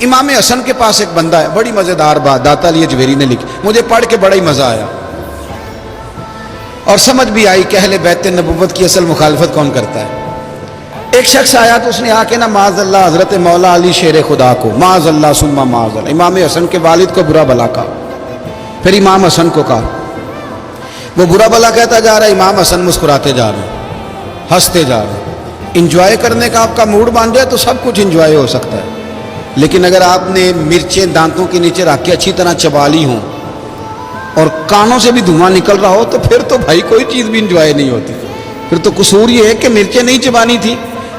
امام حسن کے پاس ایک بندہ ہے، بڑی مزیدار بات داتا علی اجویری نے لکھی، مجھے پڑھ کے بڑا ہی مزہ آیا اور سمجھ بھی آئی کہ اہل بیت نبوت کی اصل مخالفت کون کرتا ہے۔ ایک شخص آیا تو اس نے آ کے نا معاذ اللہ حضرت مولا علی شیر خدا کو، معاذ اللہ ثم معاذ اللہ، امام حسن کے والد کو برا بلا کہا، پھر امام حسن کو کہا، وہ برا بلا کہتا جا رہا ہے، امام حسن مسکراتے جا رہے ہیں، ہنستے جا رہے ہیں۔ انجوائے کرنے کا آپ کا موڈ بن جائے تو سب کچھ انجوائے ہو سکتا ہے، لیکن اگر آپ نے مرچیں دانتوں کے نیچے رکھ کے اچھی طرح چبا لی ہوں اور کانوں سے بھی دھواں نکل رہا ہو تو پھر تو بھائی کوئی چیز بھی انجوائے نہیں ہوتی، پھر تو قصور یہ ہے کہ مرچیں نہیں چبانی تھی،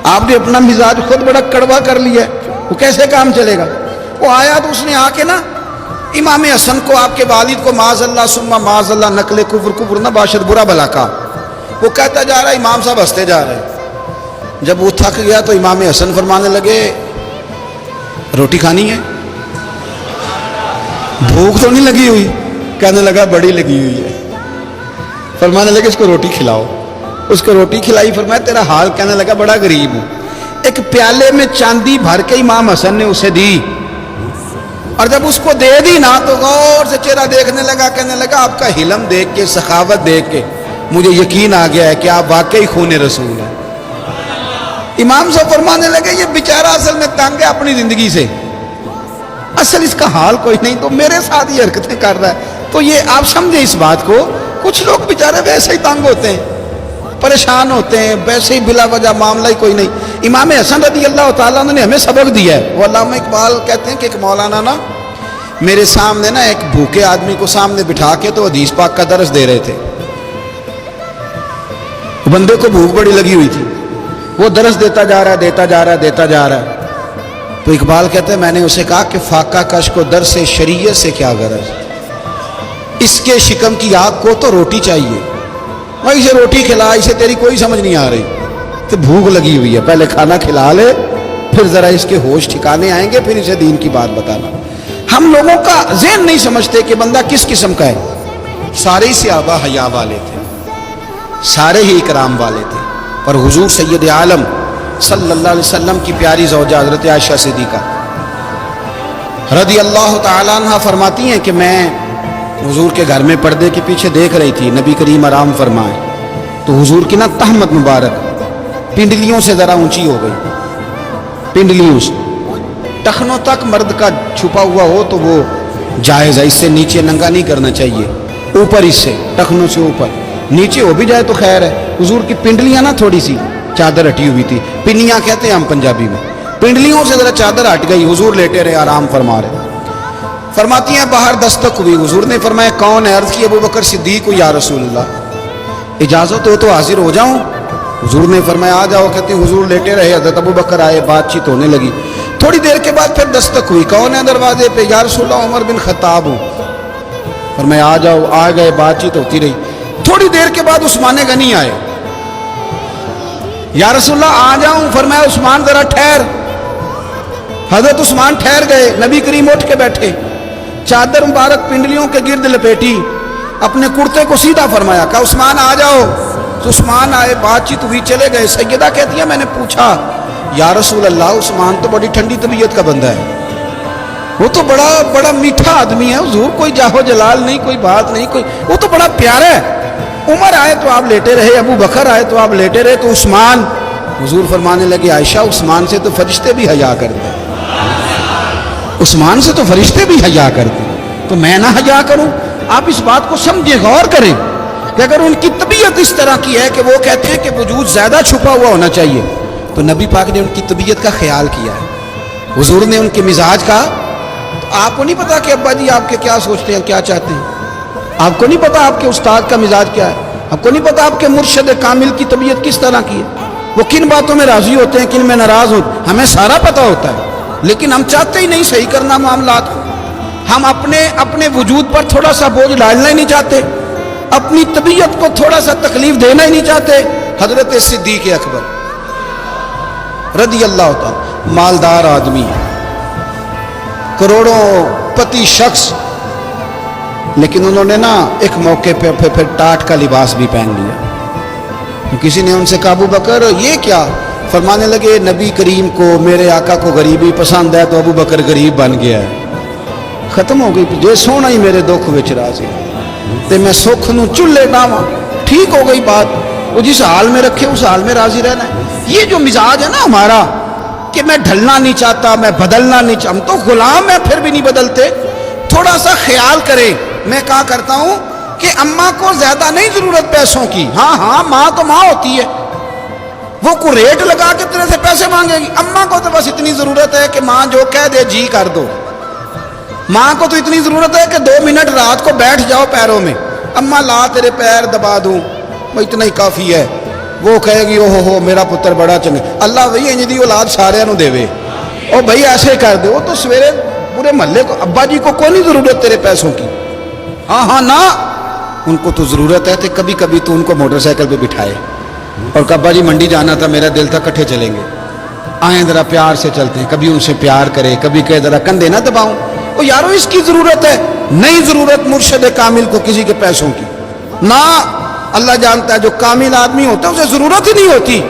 آپ نے اپنا مزاج خود بڑا کڑوا کر لیا ہے، وہ کیسے کام چلے گا۔ وہ آیا تو اس نے آ کے نا امام حسن کو، آپ کے والد کو معاذ اللہ ثم معاذ اللہ نقل کفر نہ باشد برا بلا کہا۔ وہ کہتا جا رہا ہے، امام صاحب ہنستے جا رہے ہیں۔ جب وہ تھک گیا تو امام حسن فرمانے لگے، روٹی کھانی ہے؟ بھوک تو نہیں لگی ہوئی؟ کہنے لگا بڑی لگی ہوئی ہے۔ فرمانے لگے اس کو روٹی کھلاؤ، اس کو روٹی کھلائی، فرمایا تیرا حال؟ کہنے لگا بڑا غریب ہوں۔ ایک پیالے میں چاندی بھر کے امام حسن نے اسے دی، اور جب اس کو دے دی نا تو غور سے چہرہ دیکھنے لگا، کہنے لگا آپ کا حلم دیکھ کے، سخاوت دیکھ کے مجھے یقین آ گیا ہے کہ آپ واقعی خون رسول ہیں۔ امام صاحب فرمانے لگے یہ بیچارہ اصل میں تنگ ہے اپنی زندگی سے، اصل اس کا حال کوئی نہیں، تو میرے ساتھ یہ حرکتیں کر رہا ہے۔ تو یہ آپ سمجھیں اس بات کو، کچھ لوگ بیچارے ویسے ہی تنگ ہوتے ہیں، پریشان ہوتے ہیں، ویسے ہی بلا وجہ معاملہ ہی کوئی نہیں۔ امام حسن رضی اللہ تعالیٰ عنہ نے ہمیں سبق دیا ہے۔ وہ علامہ اقبال کہتے ہیں کہ ایک مولانا نا میرے سامنے نا ایک بھوکے آدمی کو سامنے بٹھا کے تو حدیث پاک کا درس دے رہے تھے، بندے کو بھوک بڑی لگی ہوئی تھی، وہ درس دیتا جا رہا ہے۔ تو اقبال کہتے ہیں میں نے اسے کہا کہ فاقہ کش کو درس شریعت سے کیا غرض، اس کے شکم کی آگ کو تو روٹی چاہیے، میں اسے روٹی کھلا، اسے تیری کوئی سمجھ نہیں آ رہی، تو بھوک لگی ہوئی ہے، پہلے کھانا کھلا لے، پھر ذرا اس کے ہوش ٹھکانے آئیں گے، پھر اسے دین کی بات بتانا۔ ہم لوگوں کا ذہن نہیں سمجھتے کہ بندہ کس قسم کا ہے۔ سارے ہی صحابہ حیا والے تھے، سارے ہی اکرام والے تھے، پر حضور سید عالم صلی اللہ علیہ وسلم کی پیاری زوجہ حضرت عائشہ صدیقہ رضی اللہ تعالیٰ عنہ فرماتی ہیں کہ میں حضور کے گھر میں پردے کے پیچھے دیکھ رہی تھی، نبی کریم آرام فرمائے تو حضور کی نا تہمت مبارک پنڈلیوں سے ذرا اونچی ہو گئی، پنڈلیوں سے ٹخنوں تک مرد کا چھپا ہوا ہو تو وہ جائز ہے، اس سے نیچے ننگا نہیں کرنا چاہیے، اوپر اس سے ٹخنوں سے اوپر، نیچے ہو بھی جائے تو خیر ہے۔ حضور کی پنڈلیاں نا تھوڑی سی چادر ہٹی ہوئی تھی، پنیاں کہتے ہیں ہم پنجابی میں، پنڈلیوں سے ذرا چادر ہٹ گئی، حضور لیٹے رہے آرام فرما رہے۔ فرماتی ہیں باہر دستک ہوئی، حضور نے فرمایا کون ہے؟ عرض کی ابو بکر صدیق یا رسول اللہ، اجازت ہو تو حاضر ہو جاؤں؟ حضور نے فرمایا آ جاؤ۔ کہتے ہیں حضور لیٹے رہے، حضرت ابو بکر آئے، بات چیت ہونے لگی، تھوڑی دیر کے بعد پھر دستک ہوئی، کون ہے دروازے پہ؟ یا رسول اللہ عمر بن خطاب ہوں۔ فرمایا آ جاؤ، آ گئے، بات چیت ہوتی رہی، تھوڑی دیر کے بعد عثمان غنی آئے، یا رسول اللہ آ جاؤں؟ فرمایا عثمان ذرا ٹھہر۔ حضرت عثمان ٹھہر گئے، نبی کریم اٹھ کے بیٹھے، چادر مبارک پنڈلیوں کے گرد لپیٹی، اپنے کرتے کو سیدھا فرمایا، کہا عثمان آ جاؤ۔ تو عثمان آئے، بات چیت ہوئی، چلے گئے۔ سیدہ کہتی ہے میں نے پوچھا یا رسول اللہ عثمان تو بڑی ٹھنڈی طبیعت کا بندہ ہے، وہ تو بڑا میٹھا آدمی ہے حضور، کوئی جاہو جلال نہیں، کوئی بات نہیں، کوئی، وہ تو بڑا پیارا ہے۔ عمر آئے تو آپ لیٹے رہے، ابو بکر آئے تو آپ لیٹے رہے، تو عثمان؟ حضور فرمانے لگے عائشہ عثمان سے تو فرشتے بھی حیا کرتے ہیں، عثمان سے تو فرشتے بھی حیا کرتے ہیں، تو میں نہ حیا کروں؟ آپ اس بات کو سمجھیں، غور کریں کہ اگر ان کی طبیعت اس طرح کی ہے کہ وہ کہتے ہیں کہ وجود زیادہ چھپا ہوا ہونا چاہیے، تو نبی پاک نے ان کی طبیعت کا خیال کیا ہے، حضور نے ان کے مزاج کا، تو آپ کو نہیں پتا کہ ابا جی آپ کے کیا سوچتے ہیں، کیا چاہتے ہیں؟ آپ کو نہیں پتا آپ کے استاد کا مزاج کیا ہے؟ آپ کو نہیں پتا آپ کے مرشد کامل کی طبیعت کس طرح کی ہے؟ وہ کن باتوں میں راضی ہوتے ہیں، کن میں ناراض ہوتے ہیں؟ ہمیں سارا پتا ہوتا ہے، لیکن ہم چاہتے ہی نہیں صحیح کرنا معاملات کو، ہم اپنے وجود پر تھوڑا سا بوجھ ڈالنا ہی نہیں چاہتے، اپنی طبیعت کو تھوڑا سا تکلیف دینا ہی نہیں چاہتے۔ حضرت صدیق اکبر رضی اللہ تعالی مالدار آدمی، کروڑوں پتی شخص، لیکن انہوں نے نا ایک موقع پہ ٹاٹ کا لباس بھی پہن لیا۔ کسی نے ان سے کہا ابو بکر یہ کیا؟ فرمانے لگے نبی کریم کو میرے آقا کو غریبی پسند ہے تو ابو بکر غریب بن گیا ہے. ختم ہو گئی. جے سونا ہی میرے دکھ وچ راضی تے میں سکھ نو چولے ڈاواں. ٹھیک ہو گئی بات. وہ جس حال میں رکھے اس حال میں راضی رہنا ہے. یہ جو مزاج ہے نا ہمارا کہ میں ڈھلنا نہیں چاہتا, میں بدلنا نہیں چاہتا, ہم تو غلام ہیں پھر بھی نہیں بدلتے. تھوڑا سا خیال کریں. میں کہا کرتا ہوں کہ اماں کو زیادہ نہیں ضرورت پیسوں کی. ہاں ماں تو ماں ہوتی ہے, وہ کو ریٹ لگا کے تیرے سے پیسے مانگے گی. اماں کو تو بس اتنی ضرورت ہے کہ ماں جو کہہ دے جی کر دو. ماں کو تو اتنی ضرورت ہے کہ 2 منٹ رات کو بیٹھ جاؤ پیروں میں, اماں لا تیرے پیر دبا دوں, وہ اتنا ہی کافی ہے. وہ کہے گی او ہو میرا پتر بڑا چنگا. اللہ وہی انج دی اولاد سارے نو دے. او بھائی ایسے کر دے. وہ تو سویرے پورے محلے کو ابا جی کو کوئی نہیں ضرورت تیرے پیسوں کی. ہاں نا, ان کو تو ضرورت ہے. تو کبھی کبھی تو ان کو موٹر سائیکل پہ بٹھائے اور ابا جی منڈی جانا تھا, میرا دل تھا کٹھے چلیں گے, آئیں ذرا پیار سے چلتے ہیں. کبھی ان سے پیار کرے, کبھی کہے ذرا کندھے نہ دباؤں. وہ یارو اس کی ضرورت ہے, نہیں ضرورت مرشد کامل کو کسی کے پیسوں کی. نہ, اللہ جانتا ہے جو کامل آدمی ہوتا ہے اسے ضرورت ہی نہیں ہوتی.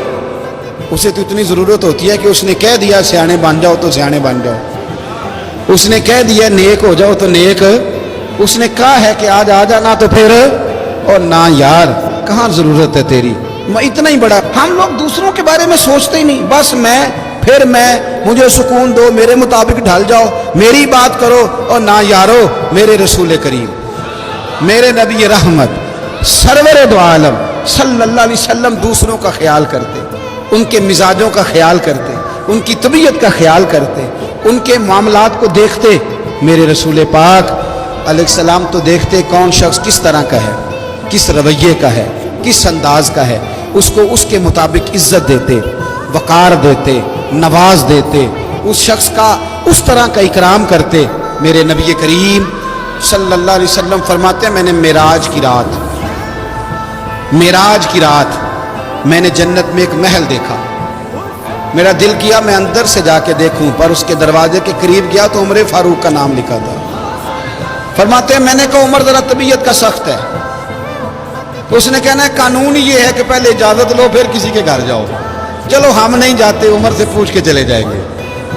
اسے تو اتنی ضرورت ہوتی ہے کہ اس نے کہہ دیا سیانے بن جاؤ تو سیانے بن جاؤ. اس نے کہہ دیا نیک ہو جاؤ تو نیک. اس نے کہا ہے کہ آج آ جانا تو پھر, اور نہ یار کہاں ضرورت ہے تیری. اتنا ہی بڑا ہم لوگ دوسروں کے بارے میں سوچتے ہی نہیں. بس میں مجھے سکون دو, میرے مطابق ڈھل جاؤ, میری بات کرو. اور نہ یارو, میرے رسول کریم, میرے نبی رحمت سرور دو عالم صلی اللہ علیہ وسلم دوسروں کا خیال کرتے, ان کے مزاجوں کا خیال کرتے, ان کی طبیعت کا خیال کرتے, ان کے معاملات کو دیکھتے. میرے رسول پاک علیہ السلام تو دیکھتے کون شخص کس طرح کا ہے, کس رویے کا ہے, کس انداز کا ہے, اس کو اس کے مطابق عزت دیتے, وقار دیتے, نواز دیتے, اس شخص کا اس طرح کا اکرام کرتے. میرے نبی کریم صلی اللہ علیہ وسلم فرماتے ہیں میں نے معراج کی رات میں نے جنت میں ایک محل دیکھا. میرا دل کیا میں اندر سے جا کے دیکھوں, پر اس کے دروازے کے قریب گیا تو عمر فاروق کا نام لکھا تھا. فرماتے ہیں میں نے کہا عمر ذرا طبیعت کا سخت ہے. تو اس نے کہنا ہے قانون یہ ہے کہ پہلے اجازت لو پھر کسی کے گھر جاؤ. چلو ہم نہیں جاتے, عمر سے پوچھ کے چلے جائیں گے.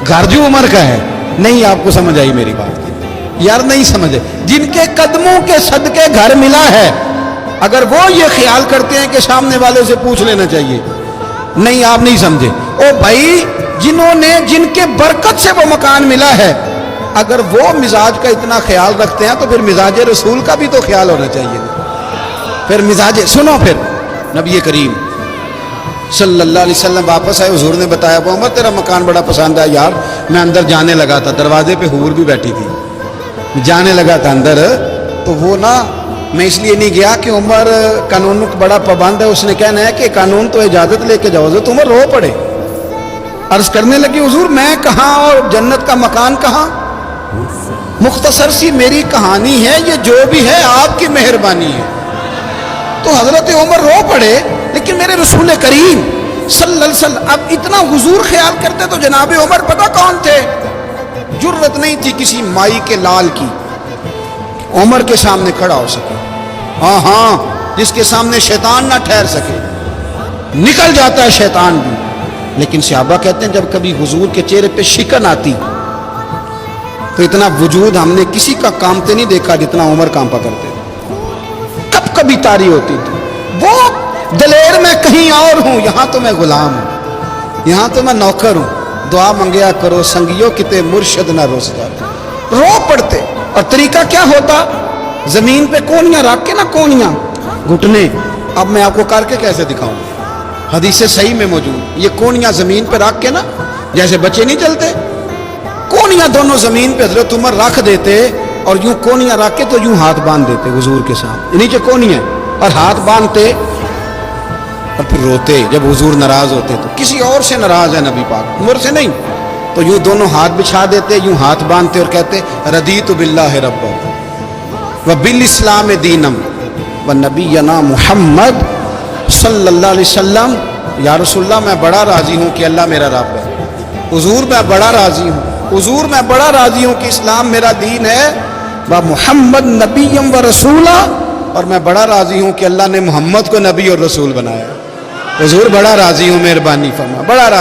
گھر جو عمر کا ہے, نہیں آپ کو سمجھ آئی میری بات یار, نہیں سمجھے. جن کے قدموں کے صدقے گھر ملا ہے, اگر وہ یہ خیال کرتے ہیں کہ سامنے والے سے پوچھ لینا چاہیے, نہیں آپ نہیں سمجھے. او بھائی جن کے برکت سے وہ مکان ملا ہے, اگر وہ مزاج کا اتنا خیال رکھتے ہیں تو پھر مزاج رسول کا بھی تو خیال ہونا چاہیے. پھر مزاج سنو. پھر نبی کریم صلی اللہ علیہ وسلم واپس آئے. حضور نے بتایا وہ عمر تیرا مکان بڑا پسند ہے. یار میں اندر جانے لگا تھا, دروازے پہ حور بھی بیٹھی تھی, جانے لگا تھا اندر, تو وہ نا میں اس لیے نہیں گیا کہ عمر قانون بڑا پابند ہے. اس نے کہنا ہے کہ قانون تو اجازت لے کے جاؤ. تو عمر رو پڑے, عرض کرنے لگی حضور میں کہاں اور جنت کا مکان کہاں. مختصر سی میری کہانی ہے, یہ جو بھی ہے آپ کی مہربانی ہے. تو حضرت عمر رو پڑے. لیکن میرے رسول کریم صلی اللہ علیہ وسلم اب اتنا حضور خیال کرتے تو جناب عمر پتہ کون تھے, جرت نہیں تھی کسی مائی کے لال کی عمر کے سامنے کھڑا ہو سکے. ہاں جس کے سامنے شیطان نہ ٹھہر سکے, نکل جاتا ہے شیطان بھی. لیکن صحابہ کہتے ہیں جب کبھی حضور کے چہرے پہ شکن آتی تو اتنا وجود ہم نے کسی کا کامتے نہیں دیکھا جتنا عمر کانپا کرتے تھے. کبھی تاری ہوتی تھی وہ دلیر میں کہیں اور ہوں, یہاں تو میں غلام ہوں, یہاں تو میں نوکر ہوں. دعا منگیا کرو سنگیو کتے مرشد نہ روز جاتے. رو پڑتے. اور طریقہ کیا ہوتا, زمین پہ کونیاں رکھ کے نا, کونیاں گھٹنے, اب میں آپ کو کر کے کیسے دکھاؤں, حدیث صحیح میں موجود. یہ کونیاں زمین پہ رکھ کے نا, جیسے بچے نہیں چلتے, کونیاں دونوں زمین پہ حضرت عمر رکھ دیتے اور یوں کونیاں رکھ کے تو یوں ہاتھ باندھ دیتے حضور کے سامنے, نیچے کونیاں اور ہاتھ باندھتے اور پھر روتے. جب حضور ناراض ہوتے تو کسی اور سے ناراض ہے نبی پاک, عمر سے نہیں, تو یوں دونوں ہاتھ بچھا دیتے, یوں ہاتھ باندھتے اور کہتے رضیت باللہ ربا وبالاسلام دینم ونبینا محمد صلی اللہ علیہ وسلم. یا رسول اللہ میں بڑا راضی ہوں کہ اللہ میرا رب ہے. حضور میں بڑا راضی ہوں, حضور میں بڑا راضی ہوں کہ اسلام میرا دین ہے. و محمد نبیم و رسولہ, اور میں بڑا راضی ہوں کہ اللہ نے محمد کو نبی اور رسول بنایا. حضور بڑا راضی ہوں، مہربانی فرما، بڑا راضی